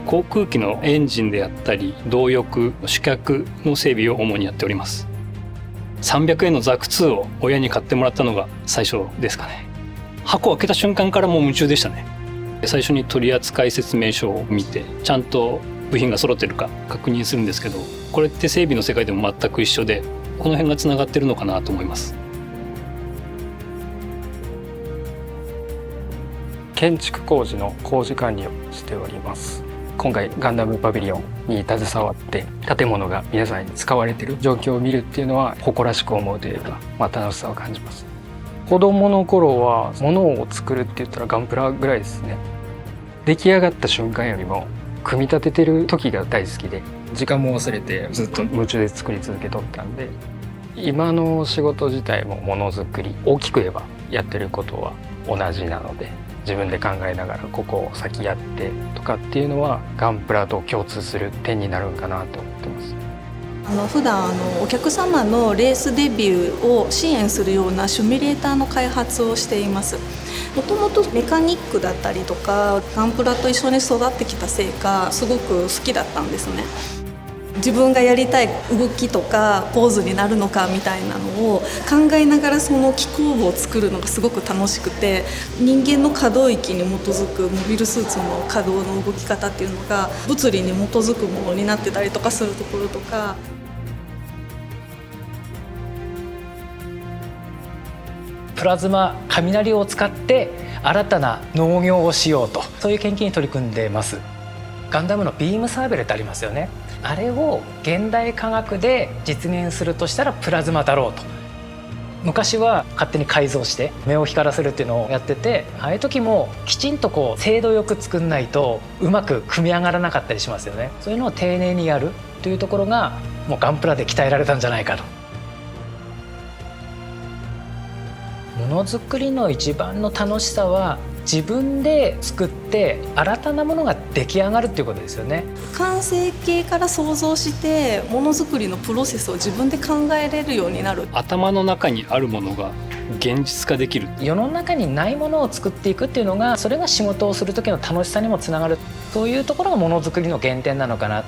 航空機のエンジンであったり動翼、主脚の整備を主にやっております。300円のザク2を親に買ってもらったのが最初ですかね。箱を開けた瞬間からもう夢中でしたね。最初に取扱説明書を見てちゃんと部品が揃ってるか確認するんですけど、これって整備の世界でも全く一緒で、この辺がつながってるのかなと思います。建築工事の工事管理をしております。今回ガンダムパビリオンに携わって建物が皆さんに使われている状況を見るっていうのは誇らしく思うというか、楽しさを感じます。子供の頃は物を作るって言ったらガンプラぐらいですね。出来上がった瞬間よりも組み立ててる時が大好きで、時間も忘れてずっと夢中で作り続けとったんで、今の仕事自体もものづくり、大きく言えばやってることは同じなので、自分で考えながらここを先やってとかっていうのはガンプラと共通する点になるんかなと思ってます。普段お客様のレースデビューを支援するようなシミュレーターの開発をしています。もともとメカニックだったりとかガンプラと一緒に育ってきたせいかすごく好きだったんですね。自分がやりたい動きとかポーズになるのかみたいなのを考えながらその機構部を作るのがすごく楽しくて、人間の可動域に基づくモビルスーツの稼働の動き方っていうのが物理に基づくものになってたりとかするところとか、プラズマ雷を使って新たな農業をしようと、そういう研究に取り組んでいます。ガンダムのビームサーベルってありますよね。あれを現代科学で実現するとしたらプラズマだろうと。昔は勝手に改造して目を光らせるっていうのをやってて、ああいう時もきちんと精度よく作んないとうまく組み上がらなかったりしますよね。そういうのを丁寧にやるというところがもうガンプラで鍛えられたんじゃないかと。ものづくりの一番の楽しさは自分で作って新たなものが出来上がるっていうことですよね。完成形から想像してものづくりのプロセスを自分で考えれるようになる。頭の中にあるものが現実化できる。世の中にないものを作っていくっていうのが、それが仕事をする時の楽しさにもつながる。そういうところがものづくりの原点なのかな。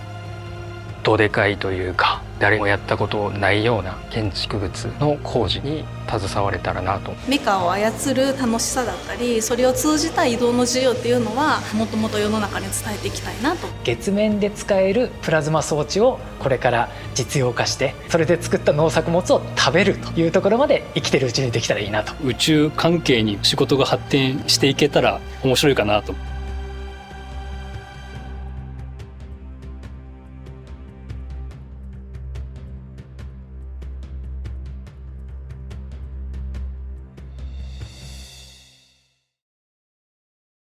どでかいというか、誰もやったことないような建築物の工事に携われたらなと。メカを操る楽しさだったり、それを通じた移動の需要っていうのはもっともっと世の中に伝えていきたいなと。月面で使えるプラズマ装置をこれから実用化して、それで作った農作物を食べるというところまで生きてるうちにできたらいいなと。宇宙関係に仕事が発展していけたら面白いかなと。